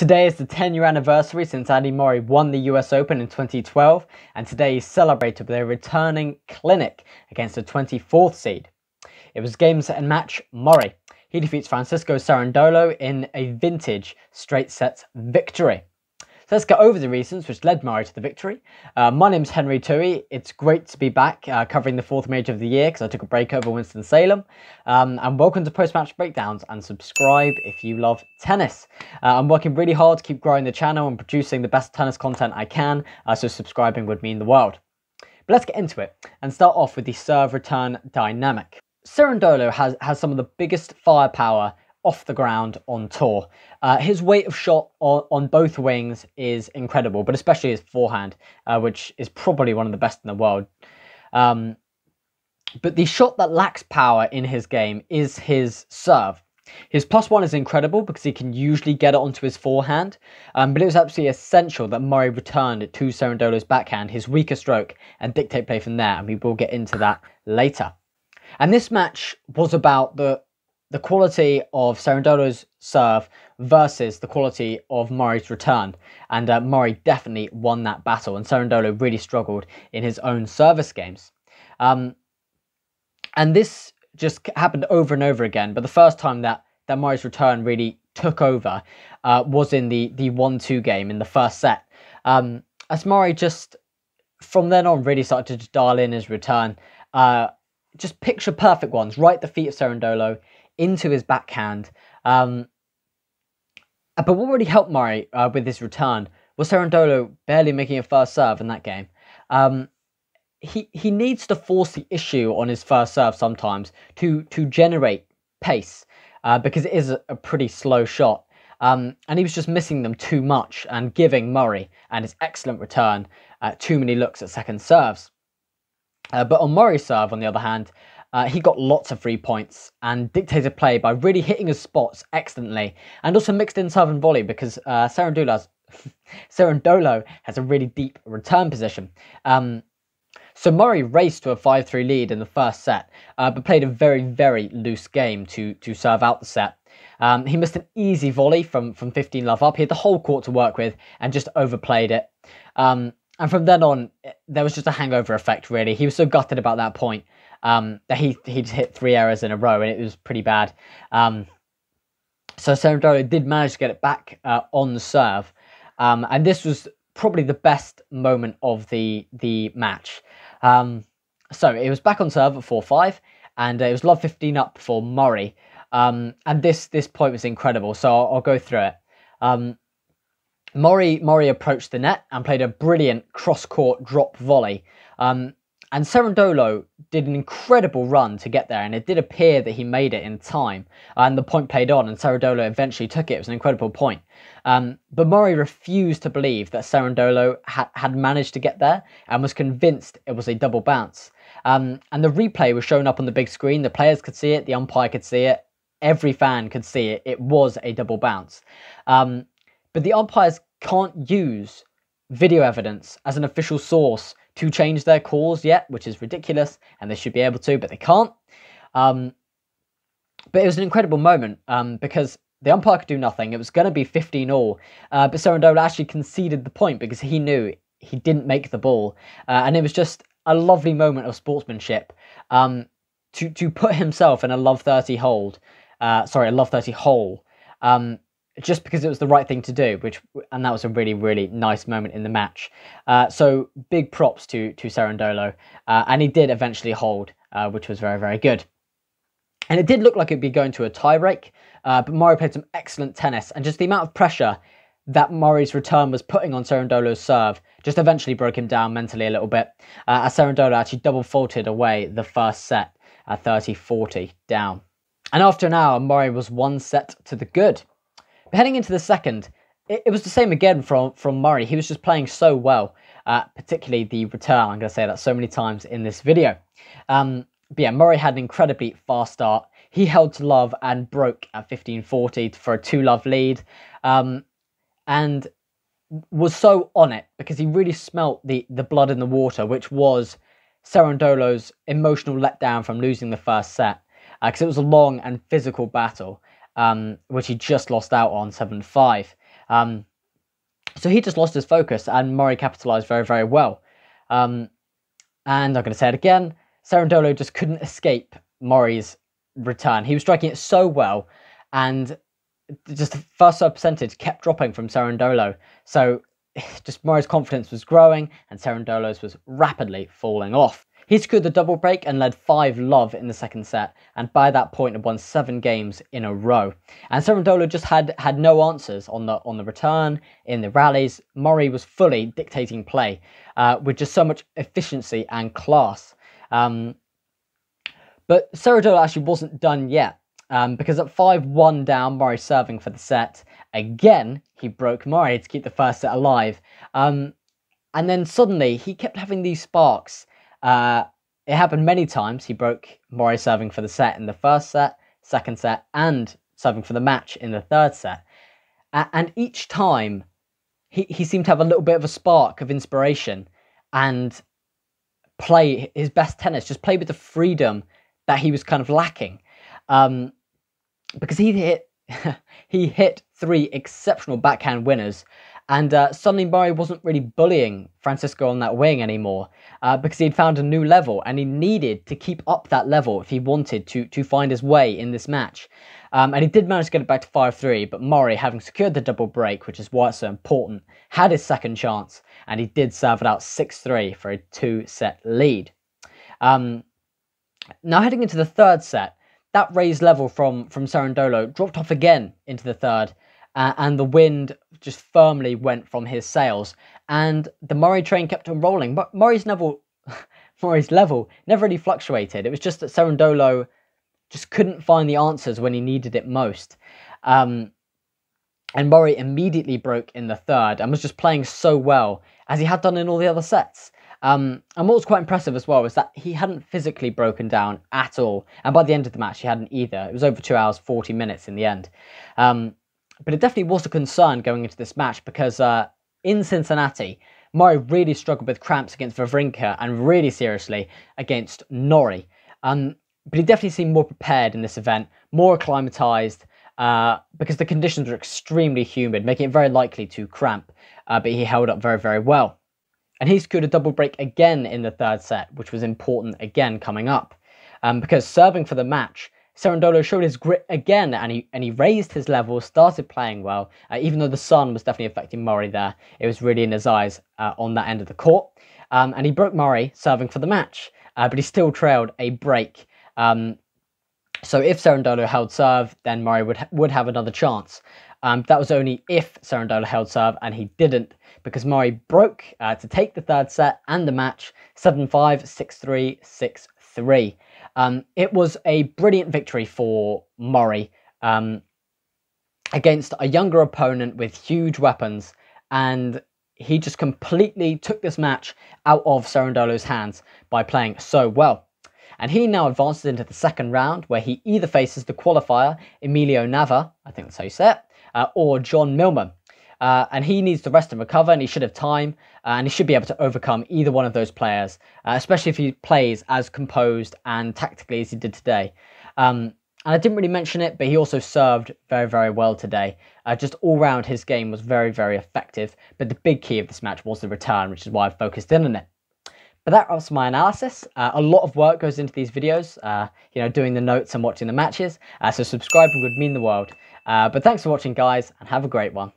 Today is the 10-year anniversary since Andy Murray won the US Open in 2012, and today is celebrated with a returning clinic against the 24th seed. It was game, set and match Murray. He defeats Francisco Cerundolo in a vintage straight sets victory. So let's go over the reasons which led Murray to the victory. My name's Henry Toohey. It's great to be back covering the fourth major of the year because I took a break over Winston-Salem. And welcome to Post-Match Breakdowns, and subscribe if you love tennis. I'm working really hard to keep growing the channel and producing the best tennis content I can, so subscribing would mean the world. But let's get into it and start off with the serve return dynamic. Cerundolo has some of the biggest firepower off the ground on tour. His weight of shot on both wings is incredible, but especially his forehand, which is probably one of the best in the world. But the shot that lacks power in his game is his serve. His +1 is incredible because he can usually get it onto his forehand, but it was absolutely essential that Murray returned to Cerundolo's backhand, his weaker stroke, and dictate play from there, and we will get into that later. And this match was about the quality of Cerundolo's serve versus the quality of Murray's return. And Murray definitely won that battle, and Cerundolo really struggled in his own service games. And this just happened over and over again, but the first time that Murray's return really took over was in the 1-2 game in the first set. As Murray just, from then on, really started to dial in his return. Just picture perfect ones, right at the feet of Cerundolo, into his backhand. But what really helped Murray with his return was Cerundolo barely making a first serve in that game. He needs to force the issue on his first serve sometimes to generate pace, because it is a pretty slow shot. And he was just missing them too much and giving Murray and his excellent return too many looks at second serves. But on Murray's serve, on the other hand, he got lots of free points and dictated play by really hitting his spots excellently, and also mixed in serve and volley because Cerundolo has a really deep return position. So Murray raced to a 5-3 lead in the first set, but played a very, very loose game to serve out the set. He missed an easy volley from 15 love up. He had the whole court to work with and just overplayed it. And from then on, there was just a hangover effect, really. He was so gutted about that point that he'd hit 3 errors in a row, and it was pretty bad. So Cerundolo did manage to get it back on the serve. And this was probably the best moment of the match. So it was back on serve at 4-5, and it was love 15 up for Murray. And this point was incredible, so I'll go through it. Murray approached the net and played a brilliant cross-court drop volley. And Cerundolo did an incredible run to get there, and it did appear that he made it in time. And the point played on, and Cerundolo eventually took it. It was an incredible point. But Murray refused to believe that Cerundolo had managed to get there and was convinced it was a double bounce. And the replay was shown up on the big screen. The players could see it, the umpire could see it, every fan could see it. It was a double bounce. But the umpires can't use video evidence as an official source to change their calls yet, which is ridiculous, and they should be able to, but they can't. But it was an incredible moment because the umpire could do nothing. It was going to be 15-all, but Cerundolo actually conceded the point because he knew he didn't make the ball, and it was just a lovely moment of sportsmanship to put himself in a love 30 hold. A love 30 hole. Just because it was the right thing to do, and that was a really, really nice moment in the match. So big props to Cerundolo, and he did eventually hold, which was very, very good. And it did look like it'd be going to a tie-break, but Murray played some excellent tennis, and just the amount of pressure that Murray's return was putting on Cerundolo's serve just eventually broke him down mentally a little bit, as Cerundolo actually double faulted away the first set at 30-40 down. And after an hour, Murray was 1 set to the good. But heading into the second, it was the same again from Murray. He was just playing so well, particularly the return. I'm going to say that so many times in this video. But yeah, Murray had an incredibly fast start. He held to love and broke at 15-40 for a 2-love lead, and was so on it because he really smelt the blood in the water, which was Cerundolo's emotional letdown from losing the first set, because it was a long and physical battle. Which he just lost out on 7-5. So he just lost his focus, and Murray capitalized very, very well. And I'm going to say it again, Cerundolo just couldn't escape Murray's return. He was striking it so well, and just the first serve percentage kept dropping from Cerundolo. So just Murray's confidence was growing, and Cerundolo's was rapidly falling off. He secured the double break and led 5-love in the second set, and by that point had won 7 games in a row. And Cerundolo just had no answers on the return, in the rallies. Murray was fully dictating play with just so much efficiency and class. But Cerundolo actually wasn't done yet, because at 5-1 down, Murray serving for the set. Again, he broke Murray to keep the first set alive. And then suddenly, he kept having these sparks. It happened many times. He broke Murray serving for the set in the first set, second set, and serving for the match in the third set. And each time, he seemed to have a little bit of a spark of inspiration and play his best tennis, just play with the freedom that he was kind of lacking. Because he hit 3 exceptional backhand winners. And suddenly Murray wasn't really bullying Francisco on that wing anymore, because he'd found a new level, and he needed to keep up that level if he wanted to find his way in this match. And he did manage to get it back to 5-3, but Murray, having secured the double break, which is why it's so important, had his second chance, and he did serve it out 6-3 for a 2-set lead. Now heading into the third set, that raised level from Cerundolo dropped off again into the third, and the wind just firmly went from his sails, and the Murray train kept on rolling. But Murray's level never really fluctuated. It was just that Cerundolo just couldn't find the answers when he needed it most. And Murray immediately broke in the third and was just playing so well, as he had done in all the other sets. And what was quite impressive as well was that he hadn't physically broken down at all. And by the end of the match, he hadn't either. It was over 2 hours, 40 minutes in the end. But it definitely was a concern going into this match, because in Cincinnati, Murray really struggled with cramps against Wawrinka and really seriously against Norrie. But he definitely seemed more prepared in this event, more acclimatized, because the conditions were extremely humid, making it very likely to cramp. But he held up very, very well. And he secured a double break again in the third set, which was important again coming up. Because serving for the match, Cerundolo showed his grit again, and he raised his level, started playing well, even though the sun was definitely affecting Murray there. It was really in his eyes on that end of the court. And he broke Murray serving for the match, but he still trailed a break. So if Cerundolo held serve, then Murray would have another chance. That was only if Cerundolo held serve, and he didn't, because Murray broke to take the third set and the match 7-5, 6-3, 6-3. It was a brilliant victory for Murray against a younger opponent with huge weapons, and he just completely took this match out of Cerundolo's hands by playing so well. And he now advances into the second round, where he either faces the qualifier, Emilio Nava, I think that's how you say it, or John Millman. And he needs to rest and recover, and he should have time, and he should be able to overcome either one of those players, especially if he plays as composed and tactically as he did today. And I didn't really mention it, but he also served very, very well today. Just all round, his game was very, very effective, but the big key of this match was the return, which is why I focused in on it. But that was my analysis. A lot of work goes into these videos, doing the notes and watching the matches, so subscribing would mean the world. But thanks for watching, guys, and have a great one.